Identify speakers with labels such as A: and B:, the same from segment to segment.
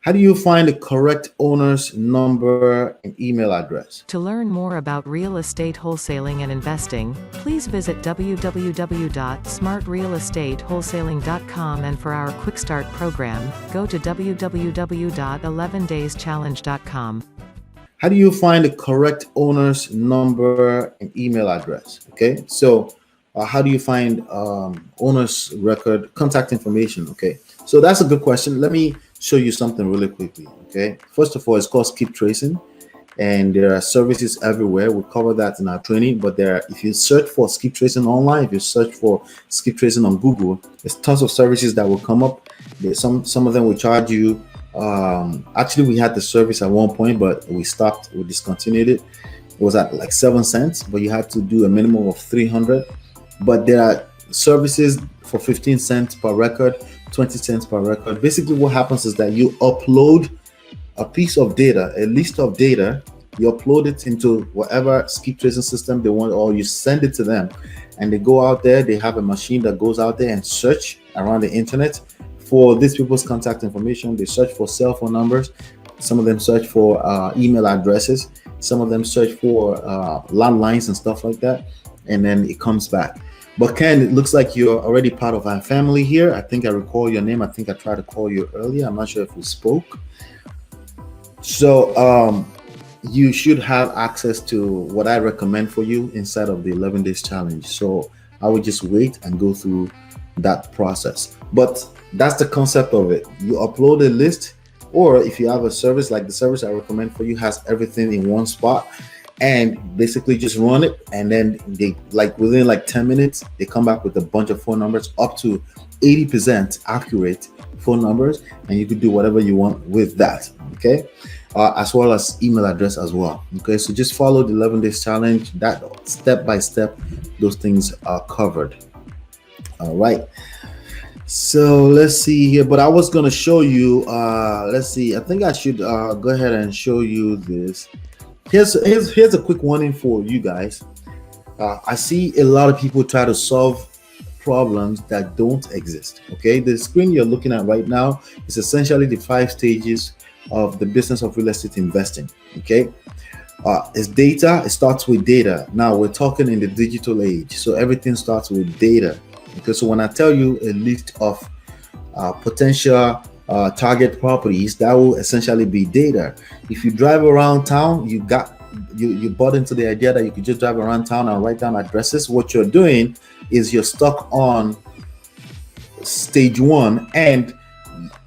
A: How do you find the correct owner's number and email address?
B: To learn more about real estate wholesaling and investing, please visit www.smartrealestatewholesaling.com, and for our Quick Start program, go to www.11dayschallenge.com.
A: How do you find the correct owner's number and email address? Okay, so how do you find owner's record contact information? Okay, so that's a good question. Let me show you something really quickly. Okay, first of all, it's called skip tracing, and there are services everywhere. We cover that in our training, but if you search for skip tracing online, if you search for skip tracing on Google, there's tons of services that will come up. Some of them will charge you. Actually, we had the service at one point, but we discontinued it. It was at like 7 cents, but you had to do a minimum of 300. But there are services for 15 cents per record, 20 cents per record. Basically, what happens is that you upload a piece of data, a list of data, you upload it into whatever skip tracing system they want, or you send it to them, and they go out there. They have a machine that goes out there and search around the internet for these people's contact information. They search for cell phone numbers. Some of them search for email addresses. Some of them search for landlines and stuff like that. And then it comes back. But Ken, it looks like you're already part of our family here. I think I recall your name. I think I tried to call you earlier. I'm not sure if we spoke. So you should have access to what I recommend for you inside of the 11 days challenge. So I would just wait and go through that process. But that's the concept of it. You upload a list, or if you have a service like the service I recommend for you has everything in one spot, and basically just run it, and then they within 10 minutes they come back with a bunch of phone numbers, up to 80% accurate phone numbers, and you could do whatever you want with that. Okay, as well as email address as well. Okay, so just follow the 11 days challenge. That step by step, those things are covered. All right. So let's see here, but I was going to show you, let's see, I think I should go ahead and show you this. Here's a quick warning for you guys. I see a lot of people try to solve problems that don't exist. Okay, the screen you're looking at right now is essentially the 5 stages of the business of real estate investing. Okay, it's data. It starts with data. Now we're talking in the digital age, so everything starts with data. Okay, so when I tell you a list of potential target properties, that will essentially be data. If you drive around town, you bought into the idea that you could just drive around town and write down addresses. What you're doing is you're stuck on stage 1, and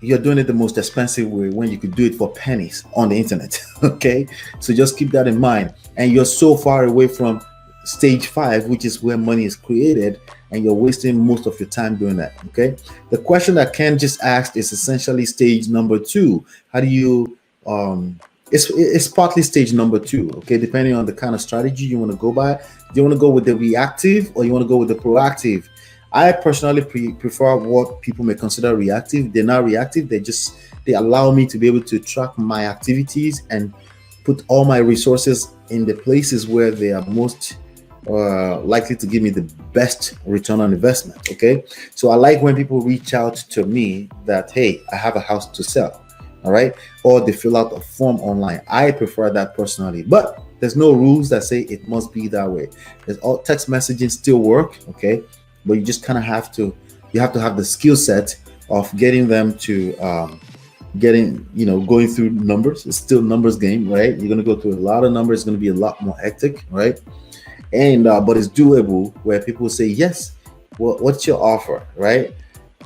A: you're doing it the most expensive way, when you could do it for pennies on the internet. Okay, so just keep that in mind. And you're so far away from stage 5, which is where money is created, and you're wasting most of your time doing that. Okay, the question that Ken just asked is essentially stage number 2. How do you it's partly stage number 2. Okay, depending on the kind of strategy you want to go by. Do you want to go with the reactive, or you want to go with the proactive? I personally prefer what people may consider reactive. They're not reactive. They allow me to be able to track my activities and put all my resources in the places where they are most likely to give me the best return on investment. Okay, so I like when people reach out to me that, hey, I have a house to sell. All right, or they fill out a form online. I prefer that personally, but there's no rules that say it must be that way. There's all text messaging still work. Okay, but you just kind of have to have the skill set of getting them to going through numbers. It's still numbers game, right? You're going to go through a lot of numbers. It's going to be a lot more hectic, right? And but it's doable, where people say, yes, well, what's your offer, right?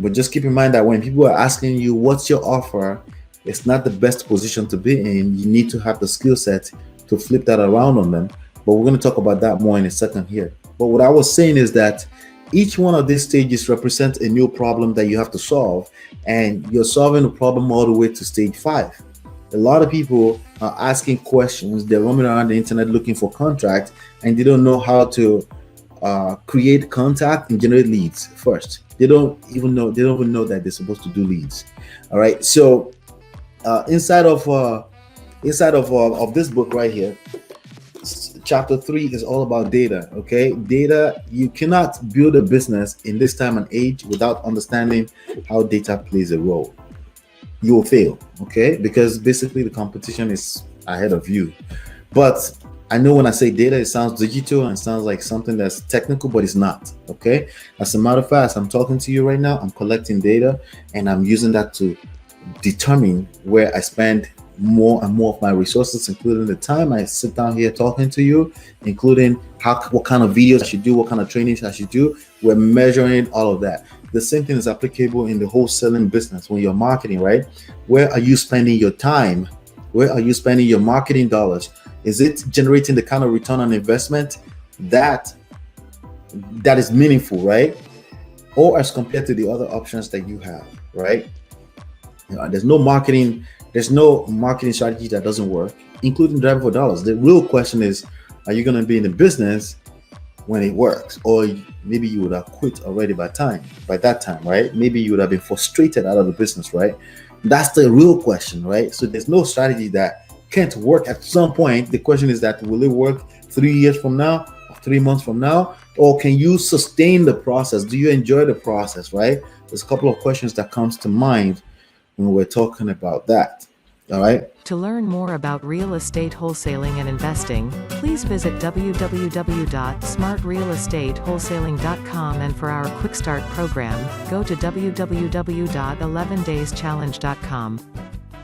A: But just keep in mind that when people are asking you what's your offer, it's not the best position to be in. You need to have the skill set to flip that around on them. But we're going to talk about that more in a second here. But what I was saying is that each one of these stages represents a new problem that you have to solve, and you're solving the problem all the way to stage 5. A lot of people are asking questions. They're roaming around the internet looking for contracts, and they don't know how to create contact and generate leads first. They don't even know that they're supposed to do leads. All right. So inside of this book right here, chapter 3 is all about data. Okay, data. You cannot build a business in this time and age without understanding how data plays a role. you will fail, okay? Because basically the competition is ahead of you. But I know when I say data, it sounds digital and sounds like something that's technical, but it's not, okay? As a matter of fact, as I'm talking to you right now, I'm collecting data and I'm using that to determine where I spend more and more of my resources, including the time I sit down here talking to you, including what kind of videos I should do, what kind of trainings I should do. We're measuring all of that. The same thing is applicable in the wholesaling business when you're marketing, right? Where are you spending your time? Where are you spending your marketing dollars? Is it generating the kind of return on investment that is meaningful, right? Or as compared to the other options that you have, right? There's no marketing strategy that doesn't work, including driving for dollars. The real question is, are you going to be in the business when it works? Or maybe you would have quit already by that time, right? Maybe you would have been frustrated out of the business, right? That's the real question, right? So there's no strategy that can't work at some point. The question is that will it work 3 years from now or 3 months from now? Or can you sustain the process? Do you enjoy the process, right? There's a couple of questions that comes to mind when we're talking about that. All right.
B: To learn more about real estate wholesaling and investing, please visit www.smartrealestatewholesaling.com, and for our Quick Start program, go to www.11dayschallenge.com.